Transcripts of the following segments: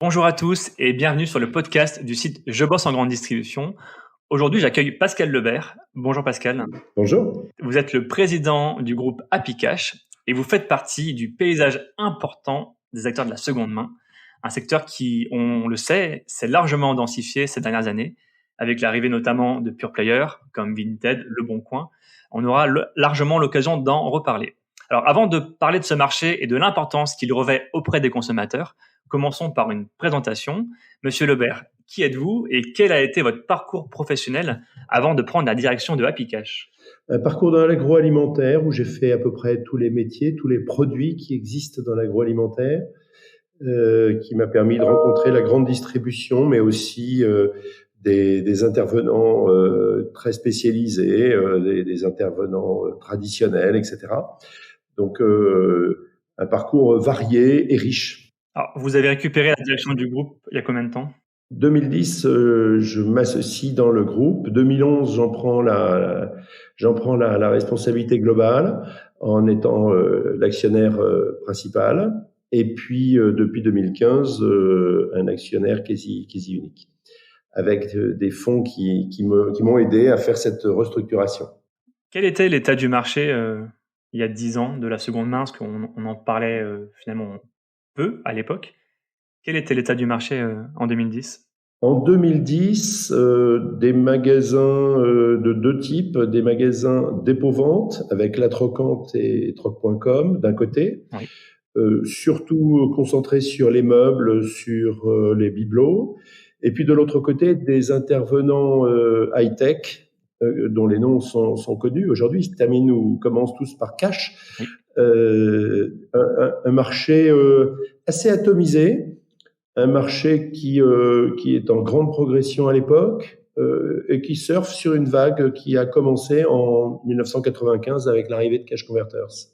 Bonjour à tous et bienvenue sur le podcast du site Je bosse en grande distribution. Aujourd'hui, j'accueille Pascal Lebert. Bonjour Pascal. Bonjour. Vous êtes le président du groupe Happy Cash et vous faites partie du paysage important des acteurs de la seconde main, un secteur qui, on le sait, s'est largement densifié ces dernières années, avec l'arrivée notamment de pure players comme Vinted, Le Bon Coin. On aura largement l'occasion d'en reparler. Alors, avant de parler de ce marché et de l'importance qu'il revêt auprès des consommateurs, commençons par une présentation. Monsieur Lebert, qui êtes-vous et quel a été votre parcours professionnel avant de prendre la direction de Happy Cash? Un parcours dans l'agroalimentaire où j'ai fait à peu près tous les métiers, tous les produits qui existent dans l'agroalimentaire, qui m'a permis de rencontrer la grande distribution, mais aussi des intervenants très spécialisés, des intervenants traditionnels, etc. Donc, un parcours varié et riche. Alors, vous avez récupéré la direction du groupe il y a combien de temps? 2010, je m'associe dans le groupe. 2011, j'en prends la responsabilité globale en étant l'actionnaire principal. Et puis, depuis 2015, un actionnaire quasi unique, avec des fonds qui m'ont aidé à faire cette restructuration. Quel était l'état du marché il y a 10 ans de la seconde main? Parce qu'on en parlait finalement peu à l'époque. Quel était l'état du marché en 2010? En 2010, des magasins de deux types, des magasins dépôt-vente avec La Trocante et Troc.com d'un côté, Oui. surtout concentrés sur les meubles, sur les bibelots, et puis de l'autre côté, des intervenants high-tech dont les noms sont connus. Aujourd'hui, ils se terminent ou commencent tous par Cash. Oui. Un marché assez atomisé, un marché qui est en grande progression à l'époque et qui surfe sur une vague qui a commencé en 1995 avec l'arrivée de Cash Converters.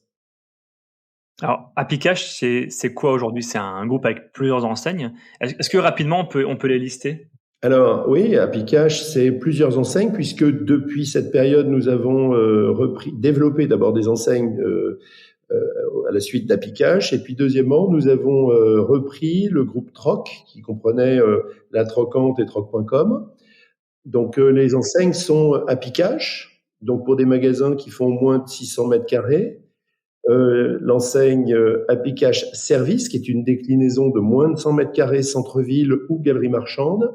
Alors, Happy Cash, c'est quoi aujourd'hui? C'est un groupe avec plusieurs enseignes. Est-ce que rapidement on peut les lister? Alors oui, Happy Cash, c'est plusieurs enseignes puisque depuis cette période, nous avons développé d'abord des enseignes à la suite d'Happy Cash. Et puis deuxièmement, nous avons repris le groupe Troc qui comprenait La Trocante et Troc.com. Donc les enseignes sont Happy Cash, donc pour des magasins qui font moins de 600 mètres carrés. L'enseigne Happy Cash Service, qui est une déclinaison de moins de 100 mètres carrés, centre-ville ou galerie marchande.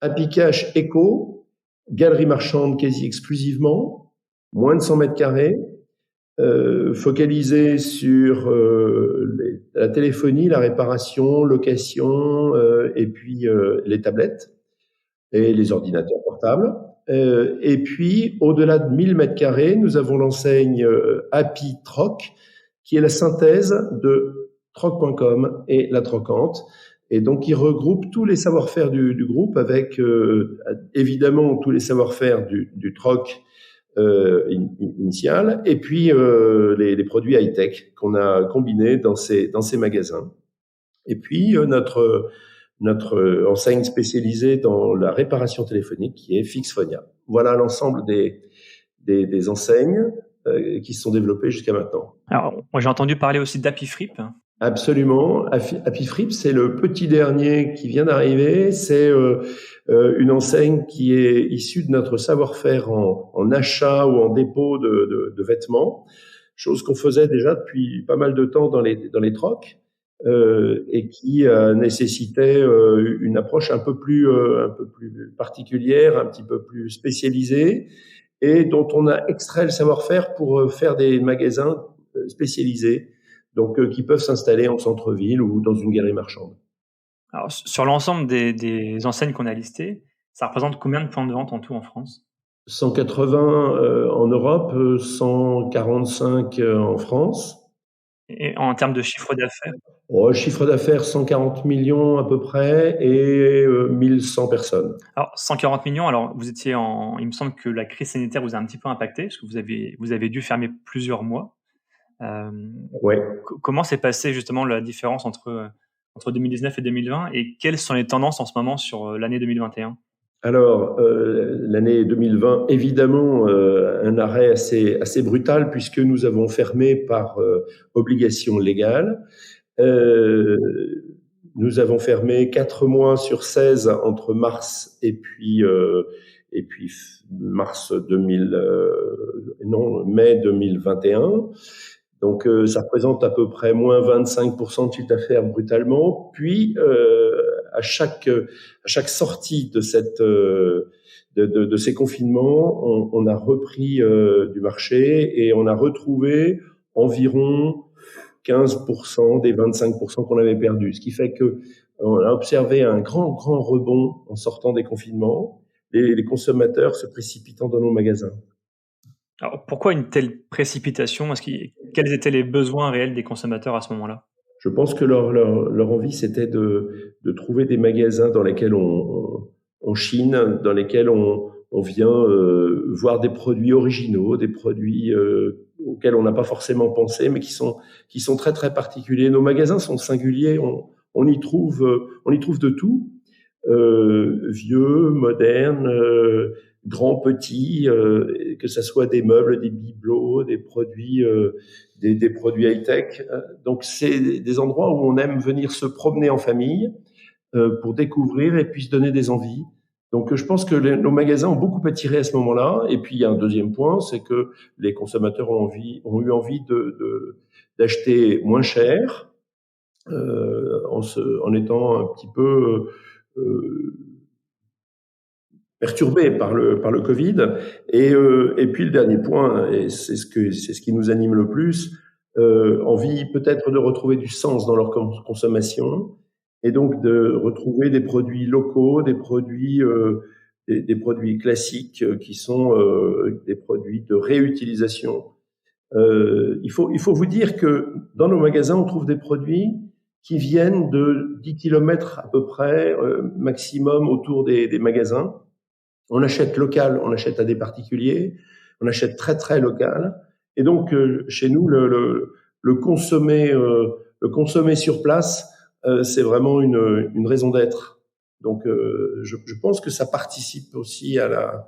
Happy Cash Eco, galerie marchande quasi exclusivement, moins de 100 mètres carrés, focalisé sur la téléphonie, la réparation, location, et puis les tablettes et les ordinateurs portables. Et puis, au-delà de 1000 mètres carrés, nous avons l'enseigne Happy Troc, qui est la synthèse de Troc.com et La Trocante. Et donc, il regroupe tous les savoir-faire du groupe avec, évidemment, tous les savoir-faire du Troc initial, et puis les produits high-tech qu'on a combinés dans ces magasins. Et puis, notre enseigne spécialisée dans la réparation téléphonique qui est Fixphonia. Voilà l'ensemble des enseignes qui se sont développées jusqu'à maintenant. Alors, moi j'ai entendu parler aussi d'Happyfrip. Absolument. Happyfrip, c'est le petit dernier qui vient d'arriver. C'est une enseigne qui est issue de notre savoir-faire en achat ou en dépôt de vêtements, chose qu'on faisait déjà depuis pas mal de temps dans les trocs. Et qui nécessitait une approche un peu plus particulière, un petit peu plus spécialisée, et dont on a extrait le savoir-faire pour faire des magasins spécialisés, donc qui peuvent s'installer en centre-ville ou dans une galerie marchande. Alors, sur l'ensemble des enseignes qu'on a listées, ça représente combien de points de vente en tout en France? 180 en Europe, 145 en France. Et en termes de chiffre d'affaires? Chiffre d'affaires 140 millions à peu près et 1100 personnes. Alors 140 millions, alors vous étiez il me semble que la crise sanitaire vous a un petit peu impacté, parce que vous avez dû fermer plusieurs mois. Ouais. Comment s'est passée justement la différence entre 2019 et 2020 et quelles sont les tendances en ce moment sur l'année 2021? Alors, l'année 2020, évidemment, un arrêt assez brutal puisque nous avons fermé par obligation légale. nous avons fermé 4 mois sur 16 entre mars et puis mai 2021. Donc, ça représente à peu près moins 25% de chiffre d'affaires brutalement. Puis, à chaque sortie de de ces confinements, on a repris du marché et on a retrouvé environ 15% des 25% qu'on avait perdus. Ce qui fait que on a observé un grand rebond en sortant des confinements, les consommateurs se précipitant dans nos magasins. Alors, pourquoi une telle précipitation? Quels étaient les besoins réels des consommateurs à ce moment-là? Je pense que leur envie, c'était de trouver des magasins dans lesquels on chine, dans lesquels on vient voir des produits originaux, des produits auxquels on n'a pas forcément pensé, mais qui sont très très particuliers. Nos magasins sont singuliers, on y trouve de tout, vieux, moderne, grand, petit, que ça soit des meubles, des bibelots, des produits high-tech. Donc c'est des endroits où on aime venir se promener en famille pour découvrir et puis se donner des envies. Donc je pense que nos magasins ont beaucoup attiré à ce moment-là. Et puis il y a un deuxième point, c'est que les consommateurs ont eu envie d'acheter moins cher, en étant un petit peu perturbés par le Covid. Et puis le dernier point, et c'est ce qui nous anime le plus, envie peut-être de retrouver du sens dans leur consommation, et donc de retrouver des produits locaux, des produits classiques qui sont des produits de réutilisation. Il faut vous dire que dans nos magasins, on trouve des produits qui viennent de 10 kilomètres à peu près maximum autour des magasins. On achète local, on achète à des particuliers, on achète très très local. Et donc chez nous, le consommer sur place, c'est vraiment une raison d'être. Donc je pense que ça participe aussi à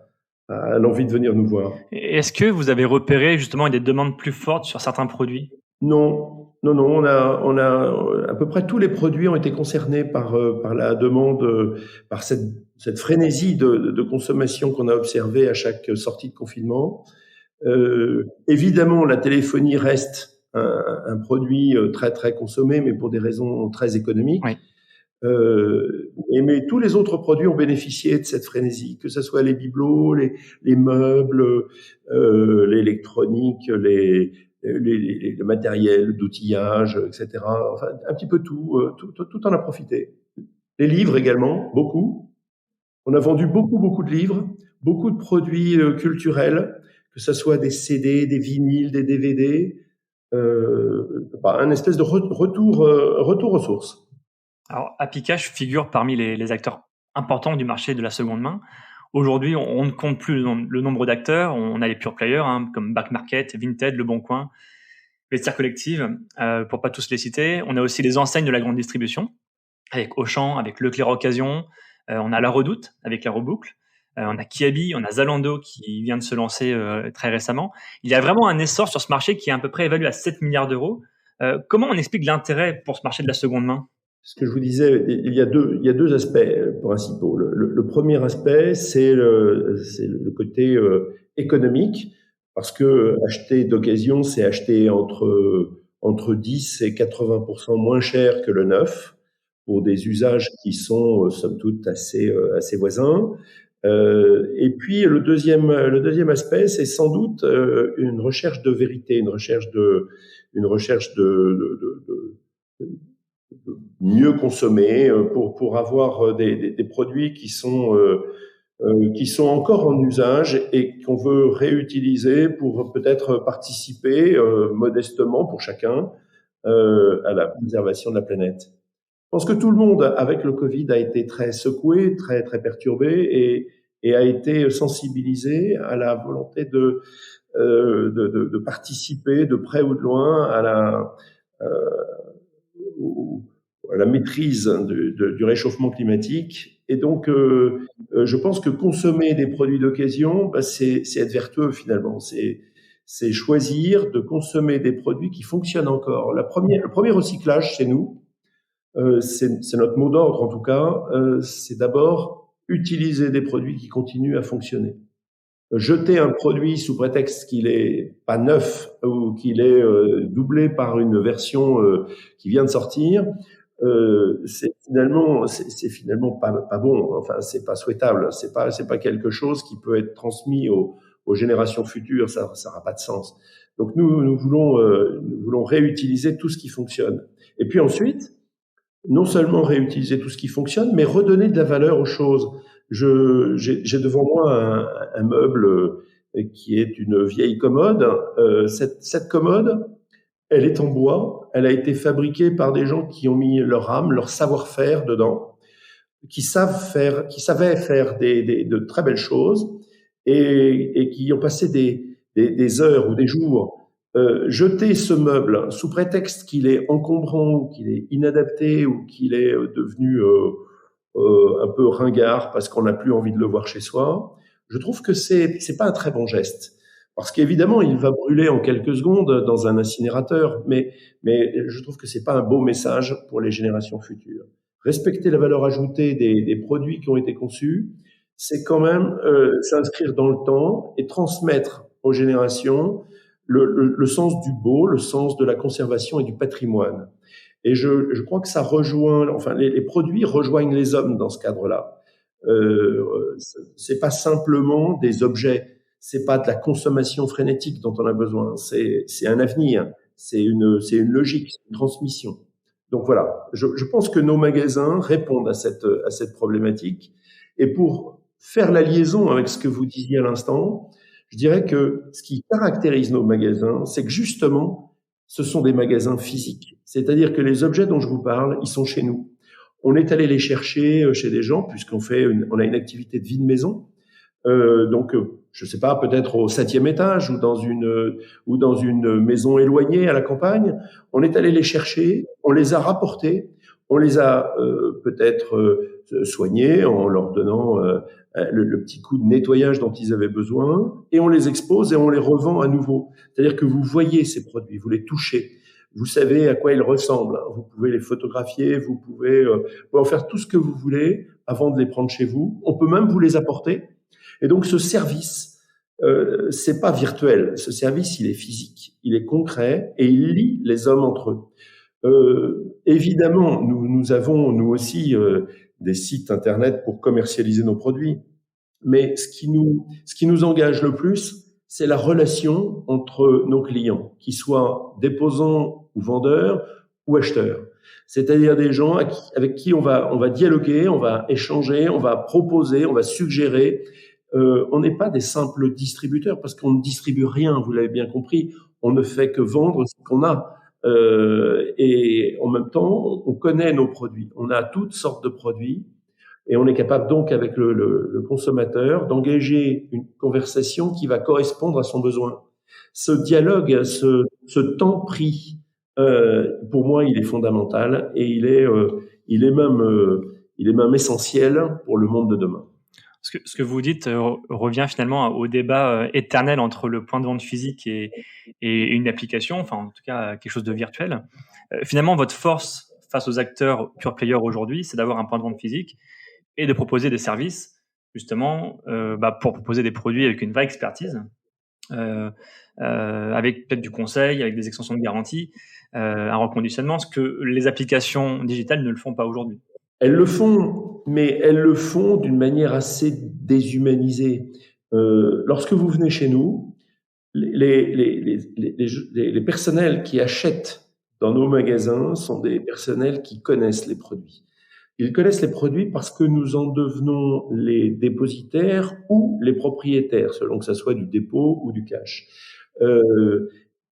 l'envie de venir nous voir. Et est-ce que vous avez repéré justement des demandes plus fortes sur certains produits? Non, non, non. On a à peu près tous les produits ont été concernés par la demande, par cette frénésie de consommation qu'on a observée à chaque sortie de confinement. Évidemment, la téléphonie reste un produit très très consommé, mais pour des raisons très économiques. Oui. Mais tous les autres produits ont bénéficié de cette frénésie, que ce soit les bibelots, les meubles, l'électronique, le matériel d'outillage, etc. Enfin, un petit peu tout en a profité. Les livres également, beaucoup. On a vendu beaucoup de livres, beaucoup de produits culturels, que ce soit des CD, des vinyles, des DVD, un espèce de retour aux sources. Alors, Happy Cash figure parmi les acteurs importants du marché de la seconde main. Aujourd'hui, on ne compte plus le nombre d'acteurs. On a les pure players comme Back Market, Vinted, Le Bon Coin, Vestiaire Collective, pour pas tous les citer. On a aussi les enseignes de la grande distribution, avec Auchan, avec Leclerc Occasion. On a La Redoute, avec La Reboucle. On a Kiabi, on a Zalando qui vient de se lancer très récemment. Il y a vraiment un essor sur ce marché qui est à peu près évalué à 7 milliards d'euros. Comment on explique l'intérêt pour ce marché de la seconde main? Ce que je vous disais, il y a deux aspects principaux. Le premier aspect, c'est le côté économique, parce que acheter d'occasion, c'est acheter entre 10 et 80% moins cher que le neuf, pour des usages qui sont somme toute assez voisins. Et puis le deuxième aspect, c'est sans doute une recherche de vérité, une recherche de mieux consommer pour avoir des produits qui sont encore en usage et qu'on veut réutiliser pour peut-être participer modestement pour chacun à la préservation de la planète. Je pense que tout le monde, avec le Covid, a été très secoué, très très perturbé et a été sensibilisé à la volonté de participer de près ou de loin à la maîtrise du réchauffement climatique. Et donc, je pense que consommer des produits d'occasion, c'est être vertueux finalement. C'est choisir de consommer des produits qui fonctionnent encore. Le premier recyclage chez nous, C'est notre mot d'ordre en tout cas, c'est d'abord utiliser des produits qui continuent à fonctionner. Jeter un produit sous prétexte qu'il est pas neuf ou qu'il est doublé par une version qui vient de sortir, c'est finalement pas bon. Enfin, c'est pas souhaitable. C'est pas quelque chose qui peut être transmis aux générations futures. Ça n'aura pas de sens. Donc nous voulons réutiliser tout ce qui fonctionne. Et puis ensuite, non seulement réutiliser tout ce qui fonctionne, mais redonner de la valeur aux choses. J'ai devant moi un meuble qui est une vieille commode. Cette commode, elle est en bois. Elle a été fabriquée par des gens qui ont mis leur âme, leur savoir-faire dedans, qui savaient faire de très belles choses et qui ont passé des heures ou des jours jeter ce meuble sous prétexte qu'il est encombrant ou qu'il est inadapté ou qu'il est devenu un peu ringard parce qu'on n'a plus envie de le voir chez soi, je trouve que c'est pas un très bon geste. Parce qu'évidemment, il va brûler en quelques secondes dans un incinérateur, mais je trouve que c'est pas un beau message pour les générations futures. Respecter la valeur ajoutée des produits qui ont été conçus, c'est quand même s'inscrire dans le temps et transmettre aux générations le sens du beau, le sens de la conservation et du patrimoine. Et je crois que ça rejoint, enfin, les produits rejoignent les hommes dans ce cadre-là. C'est pas simplement des objets, c'est pas de la consommation frénétique dont on a besoin, c'est un avenir, c'est une logique, c'est une transmission. Donc voilà, je pense que nos magasins répondent à cette problématique. Et pour faire la liaison avec ce que vous disiez à l'instant, je dirais que ce qui caractérise nos magasins, c'est que justement, ce sont des magasins physiques. C'est-à-dire que les objets dont je vous parle, ils sont chez nous. On est allé les chercher chez des gens on a une activité de vie de maison. Donc, je sais pas, peut-être au 7e étage ou dans une maison éloignée à la campagne. On est allé les chercher, on les a rapportés, on les a peut-être soignés en leur donnant le petit coup de nettoyage dont ils avaient besoin, et on les expose et on les revend à nouveau. C'est-à-dire que vous voyez ces produits, vous les touchez, vous savez à quoi ils ressemblent, vous pouvez les photographier, vous pouvez en faire tout ce que vous voulez avant de les prendre chez vous. On peut même vous les apporter. Et donc ce service, c'est pas virtuel. Ce service, il est physique, il est concret et il lie les hommes entre eux. Évidemment, nous avons nous aussi des sites internet pour commercialiser nos produits, mais ce qui nous engage le plus, c'est la relation entre nos clients, qu'ils soient déposants ou vendeurs ou acheteurs. C'est-à-dire des gens avec qui on va dialoguer, on va échanger, on va proposer, on va suggérer. On n'est pas des simples distributeurs parce qu'on ne distribue rien, vous l'avez bien compris. On ne fait que vendre ce qu'on a. Et en même temps, on connaît nos produits. On a toutes sortes de produits et on est capable donc avec le consommateur d'engager une conversation qui va correspondre à son besoin. Ce dialogue, ce temps pris, pour moi, il est fondamental et il est même essentiel pour le monde de demain. Ce que vous dites revient finalement au débat éternel entre le point de vente physique et une application, enfin en tout cas quelque chose de virtuel. Finalement, votre force face aux acteurs pure player aujourd'hui, c'est d'avoir un point de vente physique et de proposer des services justement pour proposer des produits avec une vraie expertise, avec peut-être du conseil, avec des extensions de garantie, un reconditionnement, ce que les applications digitales ne le font pas aujourd'hui. Elles le font, mais elles le font d'une manière assez déshumanisée. Lorsque vous venez chez nous, les personnels qui achètent dans nos magasins sont des personnels qui connaissent les produits. Ils connaissent les produits parce que nous en devenons les dépositaires ou les propriétaires, selon que ça soit du dépôt ou du cash.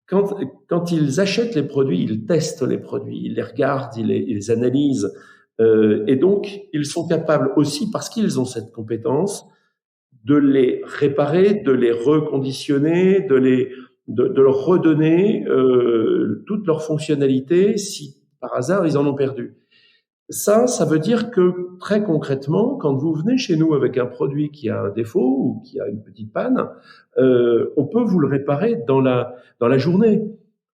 Quand ils achètent les produits, ils testent les produits, ils les regardent, ils les analysent. Et donc, ils sont capables aussi, parce qu'ils ont cette compétence, de les réparer, de les reconditionner, de leur redonner toute leur fonctionnalité si par hasard ils en ont perdu. Ça veut dire que très concrètement, quand vous venez chez nous avec un produit qui a un défaut ou qui a une petite panne, on peut vous le réparer dans la journée.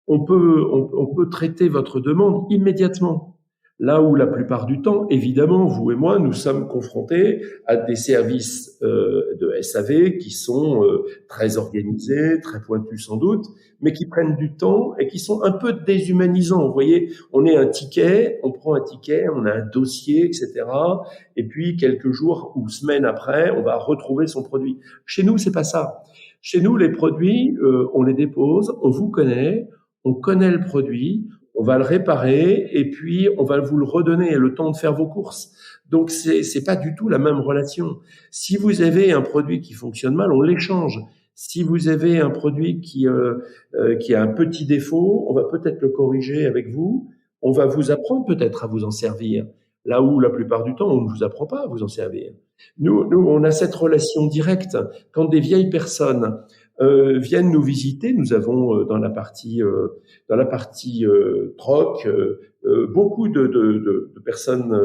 On peut traiter votre demande immédiatement. Là où la plupart du temps, évidemment, vous et moi, nous sommes confrontés à des services de SAV qui sont très organisés, très pointus sans doute, mais qui prennent du temps et qui sont un peu déshumanisants. Vous voyez, on est un ticket, on prend un ticket, on a un dossier, etc. Et puis quelques jours ou semaines après, on va retrouver son produit. Chez nous, c'est pas ça. Chez nous, les produits, on les dépose, on connaît le produit, on va le réparer et puis on va vous le redonner le temps de faire vos courses. Donc c'est pas du tout la même relation. Si vous avez un produit qui fonctionne mal, on l'échange. Si vous avez un produit qui a un petit défaut, on va peut-être le corriger avec vous. On va vous apprendre peut-être à vous en servir. Là où la plupart du temps, on ne vous apprend pas à vous en servir. Nous, on a cette relation directe. Quand des vieilles personnes viennent nous visiter, nous avons dans la partie troc beaucoup de personnes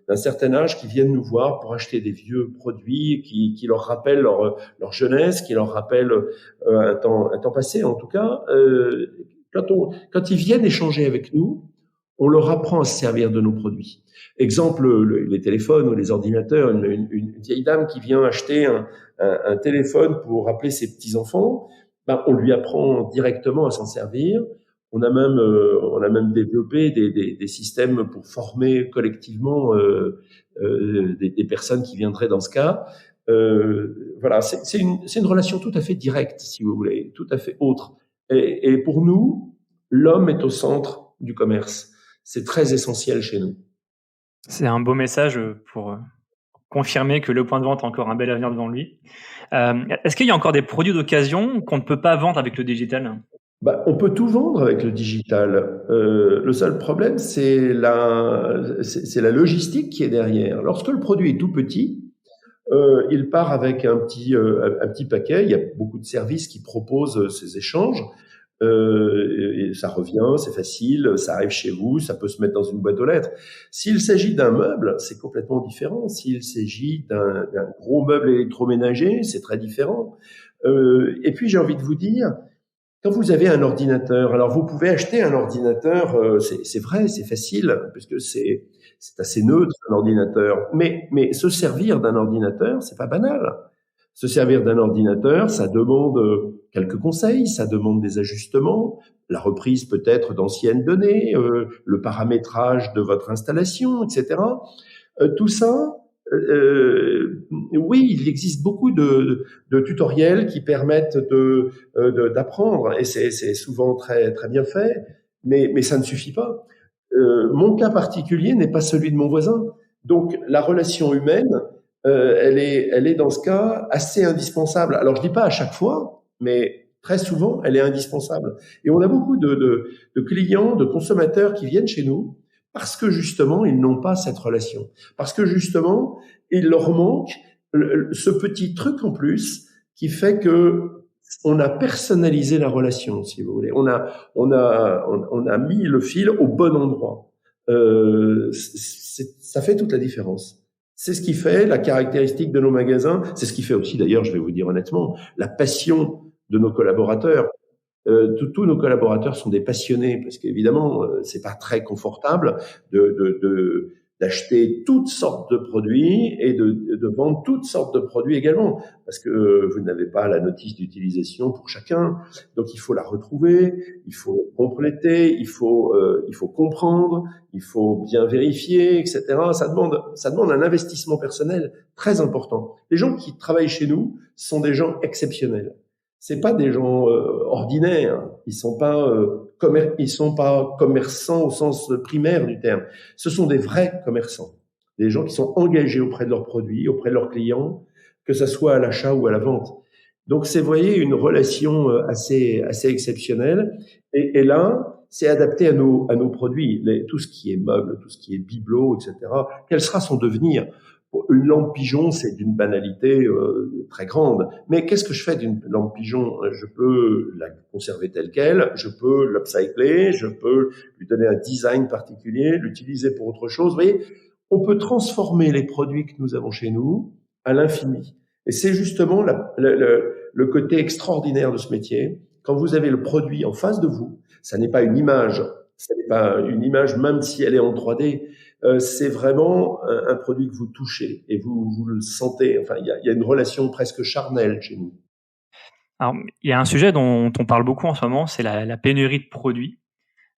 d'un certain âge qui viennent nous voir pour acheter des vieux produits qui leur rappellent leur jeunesse, qui leur rappellent un temps passé. En tout cas, quand ils viennent échanger avec nous, on leur apprend à se servir de nos produits. Exemple, les téléphones ou les ordinateurs. Une vieille dame qui vient acheter un téléphone pour rappeler ses petits-enfants, ben, on lui apprend directement à s'en servir. On a même développé des systèmes pour former collectivement des personnes qui viendraient dans ce cas. Voilà, c'est une relation tout à fait directe, si vous voulez, tout à fait autre. Et pour nous, l'homme est au centre du commerce. C'est très essentiel chez nous. C'est un beau message pour confirmer que le point de vente a encore un bel avenir devant lui. Est-ce qu'il y a encore des produits d'occasion qu'on ne peut pas vendre avec le digital ? On peut tout vendre avec le digital. Le seul problème, c'est la logistique qui est derrière. Lorsque le produit est tout petit, il part avec un petit paquet. Il y a beaucoup de services qui proposent ces échanges. Et ça revient, c'est facile, ça arrive chez vous, ça peut se mettre dans une boîte aux lettres. S'il s'agit d'un meuble, c'est complètement différent. S'il s'agit d'un gros meuble électroménager, c'est très différent. Et puis j'ai envie de vous dire, quand vous avez un ordinateur, alors vous pouvez acheter un ordinateur, c'est vrai, c'est facile, puisque c'est assez neutre un ordinateur. Mais se servir d'un ordinateur, c'est pas banal. Se servir d'un ordinateur, ça demande quelques conseils, ça demande des ajustements, la reprise peut-être d'anciennes données, le paramétrage de votre installation, etc. Tout ça, oui, il existe beaucoup de tutoriels qui permettent d'apprendre, et c'est souvent très très bien fait, mais ça ne suffit pas. Mon cas particulier n'est pas celui de mon voisin, donc la relation humaine, elle est dans ce cas assez indispensable. Alors je dis pas à chaque fois, mais très souvent, elle est indispensable. Et on a beaucoup de clients, de consommateurs qui viennent chez nous parce que justement, ils n'ont pas cette relation. Parce que justement, il leur manque ce petit truc en plus qui fait que on a personnalisé la relation, si vous voulez. On a mis le fil au bon endroit. Ça fait toute la différence. C'est ce qui fait la caractéristique de nos magasins. C'est ce qui fait aussi, d'ailleurs, je vais vous dire honnêtement, la passion de nos collaborateurs. Tous nos collaborateurs sont des passionnés parce qu'évidemment, c'est pas très confortable d'acheter toutes sortes de produits et de vendre toutes sortes de produits également parce que vous n'avez pas la notice d'utilisation pour chacun. Donc il faut la retrouver, il faut compléter, il faut comprendre, il faut bien vérifier, etc. Ça demande un investissement personnel très important. Les gens qui travaillent chez nous sont des gens exceptionnels. C'est pas des gens ordinaires. Ils sont pas commerçants au sens primaire du terme. Ce sont des vrais commerçants, des gens qui sont engagés auprès de leurs produits, auprès de leurs clients, que ça soit à l'achat ou à la vente. Donc c'est, vous voyez, une relation assez exceptionnelle. Et là, c'est adapté à nos produits, tout ce qui est meubles, tout ce qui est bibelot, etc. Quel sera son devenir? Une lampe pigeon, c'est d'une banalité très grande. Mais qu'est-ce que je fais d'une lampe pigeon? Je peux la conserver telle quelle, je peux l'upcycler, je peux lui donner un design particulier, l'utiliser pour autre chose. Vous voyez, on peut transformer les produits que nous avons chez nous à l'infini. Et c'est justement le côté extraordinaire de ce métier. Quand vous avez le produit en face de vous, ça n'est pas une image, ça n'est pas une image même si elle est en 3D. c'est vraiment un produit que vous touchez et vous le sentez. Enfin, il y a une relation presque charnelle chez nous. Alors, il y a un sujet dont on parle beaucoup en ce moment, c'est la pénurie de produits.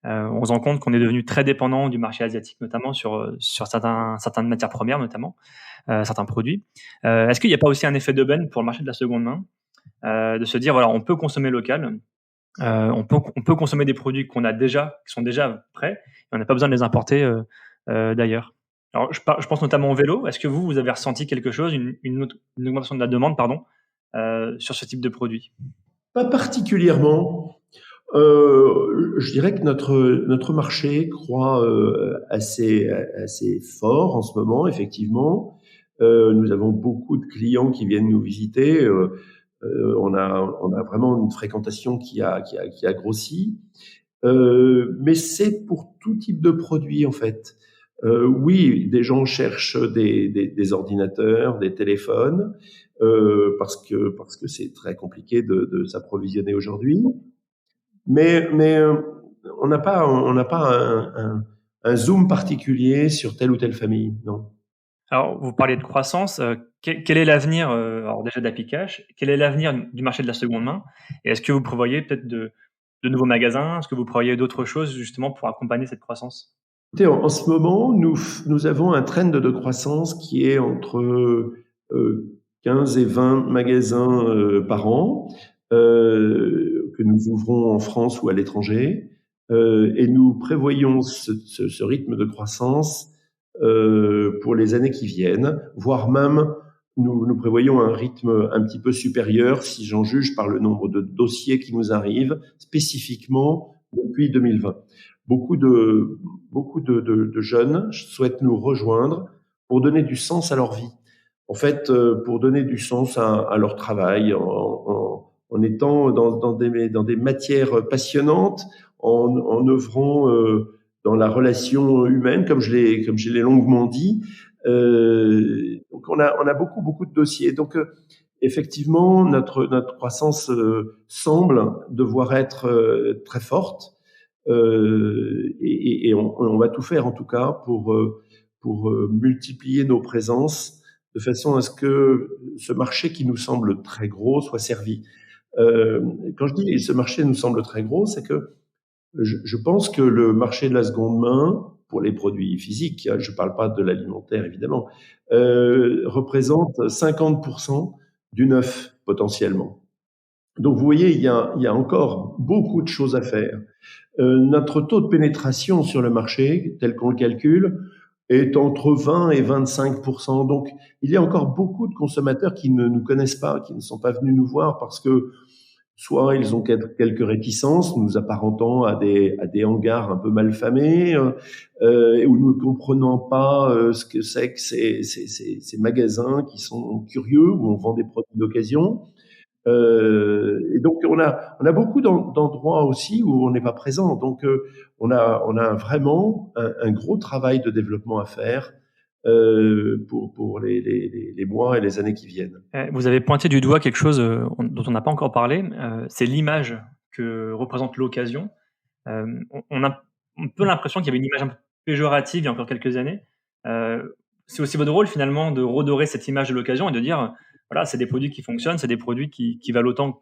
On se rend compte qu'on est devenu très dépendant du marché asiatique, notamment sur certaines matières premières, notamment certains produits. Est-ce qu'il n'y a pas aussi un effet d'aubaine pour le marché de la seconde main, de se dire voilà, on peut consommer local, on peut consommer des produits qui sont déjà prêts, et on n'a pas besoin de les importer d'ailleurs. Alors, je pense notamment au vélo. Est-ce que vous avez ressenti quelque chose, une augmentation de la demande, pardon, sur ce type de produit? Pas particulièrement. Je dirais que notre marché croît assez fort en ce moment, effectivement. Nous avons beaucoup de clients qui viennent nous visiter. On a vraiment une fréquentation qui a grossi. Mais c'est pour tout type de produit en fait. Oui, des gens cherchent des ordinateurs, des téléphones, parce que c'est très compliqué de s'approvisionner aujourd'hui. Mais on n'a pas un zoom particulier sur telle ou telle famille, non. Alors, vous parliez de croissance. Quel est l'avenir, alors déjà d'Appicash? Quel est l'avenir du marché de la seconde main? Et est-ce que vous prévoyez peut-être de nouveaux magasins? Est-ce que vous prévoyez d'autres choses justement pour accompagner cette croissance? Écoutez, en ce moment, nous avons un trend de croissance qui est entre 15 et 20 magasins par an, que nous ouvrons en France ou à l'étranger. Et nous prévoyons ce rythme de croissance pour les années qui viennent, voire même nous prévoyons un rythme un petit peu supérieur, si j'en juge par le nombre de dossiers qui nous arrivent spécifiquement depuis 2020. Beaucoup de jeunes souhaitent nous rejoindre pour donner du sens à leur vie. En fait, pour donner du sens à leur travail, en étant dans des matières passionnantes, en œuvrant dans la relation humaine, comme je l'ai longuement dit. Donc on a beaucoup de dossiers. Donc effectivement, notre croissance semble devoir être très forte. Et on va tout faire en tout cas pour multiplier nos présences de façon à ce que ce marché qui nous semble très gros soit servi. Quand je dis ce marché nous semble très gros, c'est que je pense que le marché de la seconde main, pour les produits physiques, je ne parle pas de l'alimentaire évidemment, représente 50% du neuf potentiellement. Donc vous voyez, il y a encore beaucoup de choses à faire. Notre taux de pénétration sur le marché, tel qu'on le calcule, est entre 20 et 25%. Donc, il y a encore beaucoup de consommateurs qui ne nous connaissent pas, qui ne sont pas venus nous voir parce que soit ils ont quelques réticences, nous apparentant à des hangars un peu malfamés, ou nous ne comprenons pas ce que c'est que ces magasins qui sont curieux, où on vend des produits d'occasion. Et donc on a beaucoup d'endroits aussi où on n'est pas présent. Donc on a vraiment un gros travail de développement à faire pour les mois et les années qui viennent. Vous avez pointé du doigt quelque chose dont on n'a pas encore parlé, c'est l'image que représente l'occasion. On a un peu l'impression qu'il y avait une image un peu péjorative il y a encore quelques années. C'est aussi votre rôle finalement de redorer cette image de l'occasion et de dire, voilà, c'est des produits qui fonctionnent, c'est des produits qui valent autant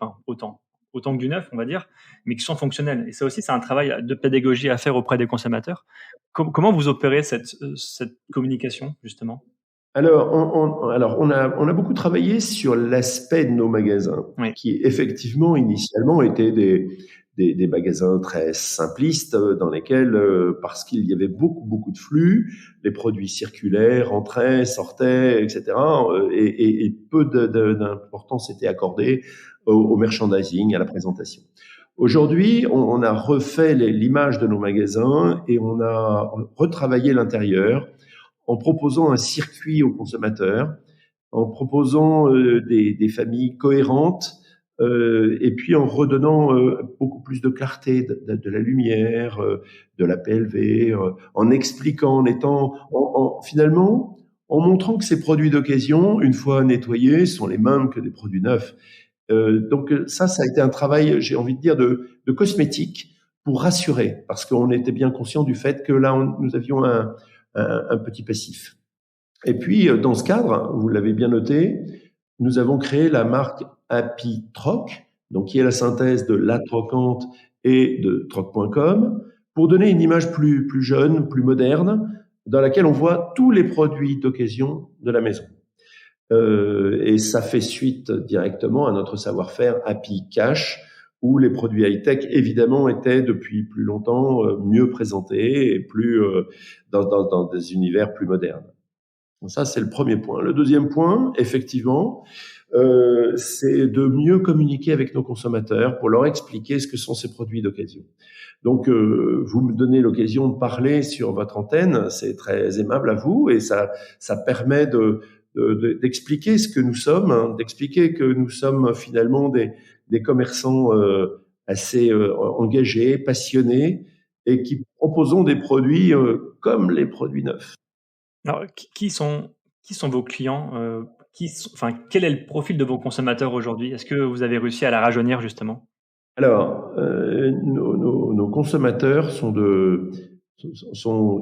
que du neuf, on va dire, mais qui sont fonctionnels. Et ça aussi, c'est un travail de pédagogie à faire auprès des consommateurs. Comment vous opérez cette communication, justement? Alors, on a beaucoup travaillé sur l'aspect de nos magasins, Oui. qui effectivement, initialement, étaient des magasins très simplistes dans lesquels, parce qu'il y avait beaucoup de flux, les produits circulaires entraient, sortaient, etc. Et peu d'importance était accordée au merchandising, à la présentation. Aujourd'hui, on a refait l'image de nos magasins et on a retravaillé l'intérieur en proposant un circuit aux consommateurs, en proposant des familles cohérentes, et puis en redonnant beaucoup plus de clarté, de la lumière, de la PLV, en expliquant, finalement, en montrant que ces produits d'occasion, une fois nettoyés, sont les mêmes que des produits neufs. Donc ça a été un travail, j'ai envie de dire, de cosmétique pour rassurer, parce qu'on était bien conscient du fait que là, nous avions un petit passif. Et puis, dans ce cadre, vous l'avez bien noté, nous avons créé la marque Happy Troc, donc qui est la synthèse de La Trocante et de troc.com, pour donner une image plus jeune, plus moderne, dans laquelle on voit tous les produits d'occasion de la maison. Et ça fait suite directement à notre savoir-faire Happy Cash, où les produits high-tech, évidemment, étaient depuis plus longtemps mieux présentés et plus dans des univers plus modernes. Donc ça, c'est le premier point. Le deuxième point, effectivement, c'est de mieux communiquer avec nos consommateurs pour leur expliquer ce que sont ces produits d'occasion. Donc, vous me donnez l'occasion de parler sur votre antenne, c'est très aimable à vous, et ça permet d'expliquer ce que nous sommes, hein, d'expliquer que nous sommes finalement des commerçants assez engagés, passionnés, et qui proposons des produits comme les produits neufs. Alors, qui sont vos clients? Quel est le profil de vos consommateurs aujourd'hui? Est-ce que vous avez réussi à la rajeunir justement? Alors, nos consommateurs sont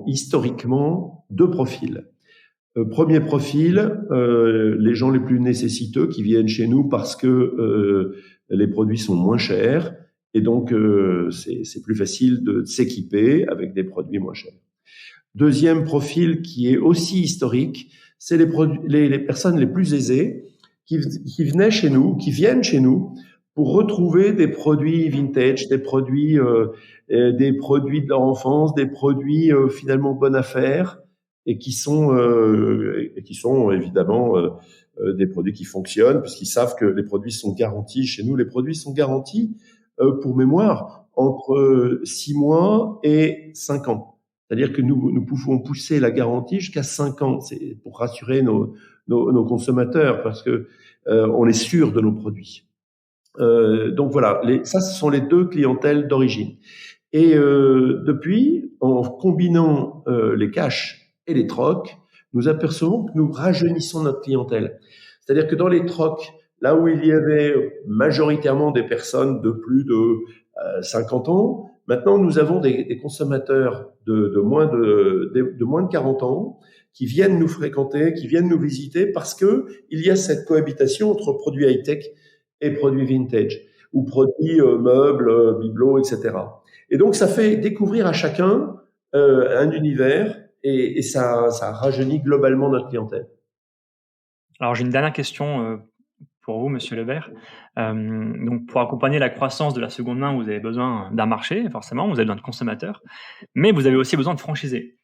historiquement deux profils. Premier profil, les gens les plus nécessiteux qui viennent chez nous parce que les produits sont moins chers et donc c'est plus facile de s'équiper avec des produits moins chers. Deuxième profil qui est aussi historique, c'est les personnes les plus aisées qui viennent chez nous pour retrouver des produits vintage, des produits de leur enfance, des produits finalement bonne affaire et qui sont évidemment des produits qui fonctionnent puisqu'ils savent que les produits sont garantis. Chez nous, les produits sont garantis pour mémoire entre 6 mois et 5 ans. C'est-à-dire que nous pouvons pousser la garantie jusqu'à 5 ans. C'est pour rassurer nos consommateurs parce que on est sûr de nos produits. Donc voilà, ça ce sont les deux clientèles d'origine. Et depuis, en combinant les cash et les trocs, nous apercevons que nous rajeunissons notre clientèle. C'est-à-dire que dans les trocs, là où il y avait majoritairement des personnes de plus de 50 ans, maintenant nous avons des consommateurs de moins de 40 ans qui viennent nous fréquenter, qui viennent nous visiter parce que il y a cette cohabitation entre produits high-tech et produits vintage ou produits meubles, bibelots, etc. Et donc ça fait découvrir à chacun un univers et ça rajeunit globalement notre clientèle. Alors j'ai une dernière question pour vous, Monsieur Lebert. Donc pour accompagner la croissance de la seconde main, vous avez besoin d'un marché, forcément, vous avez besoin de consommateurs, mais vous avez aussi besoin de franchisés.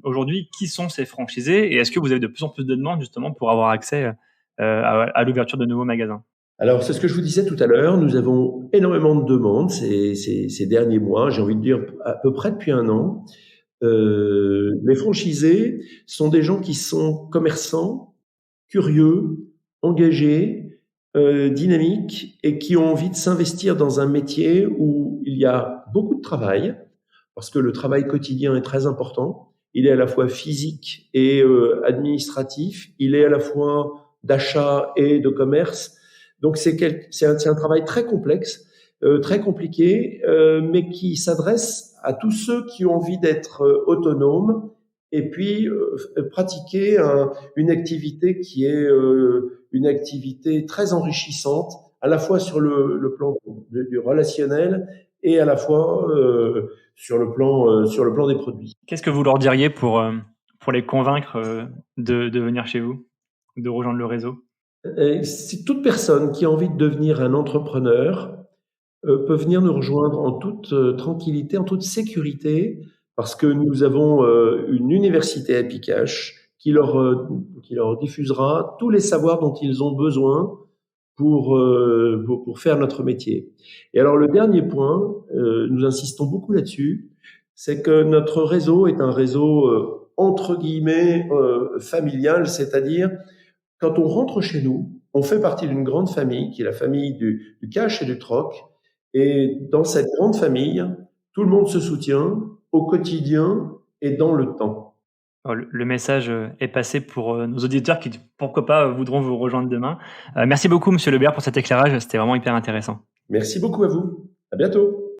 Aujourd'hui, qui sont ces franchisés et est-ce que vous avez de plus en plus de demandes justement pour avoir accès à l'ouverture de nouveaux magasins? Alors, c'est ce que je vous disais tout à l'heure. Nous avons énormément de demandes ces derniers mois. J'ai envie de dire à peu près depuis 1 an. Les franchisés sont des gens qui sont commerçants, curieux, engagés, dynamiques et qui ont envie de s'investir dans un métier où il y a beaucoup de travail, parce que le travail quotidien est très important. Il est à la fois physique et administratif. Il est à la fois d'achat et de commerce. Donc c'est un travail très complexe, très compliqué, mais qui s'adresse à tous ceux qui ont envie d'être autonomes et puis pratiquer une activité qui est une activité très enrichissante, à la fois sur le plan du relationnel et à la fois sur le plan des produits. Qu'est-ce que vous leur diriez pour les convaincre de venir chez vous, de rejoindre le réseau? Si toute personne qui a envie de devenir un entrepreneur peut venir nous rejoindre en toute tranquillité, en toute sécurité, parce que nous avons une université Happy Cash qui leur diffusera tous les savoirs dont ils ont besoin pour faire notre métier. Et alors le dernier point, nous insistons beaucoup là-dessus, c'est que notre réseau est un réseau entre guillemets familial, c'est-à-dire quand on rentre chez nous, on fait partie d'une grande famille qui est la famille du cash et du troc. Et dans cette grande famille, tout le monde se soutient au quotidien et dans le temps. Le message est passé pour nos auditeurs qui, pourquoi pas, voudront vous rejoindre demain. Merci beaucoup, Monsieur Lebert, pour cet éclairage. C'était vraiment hyper intéressant. Merci beaucoup à vous. À bientôt.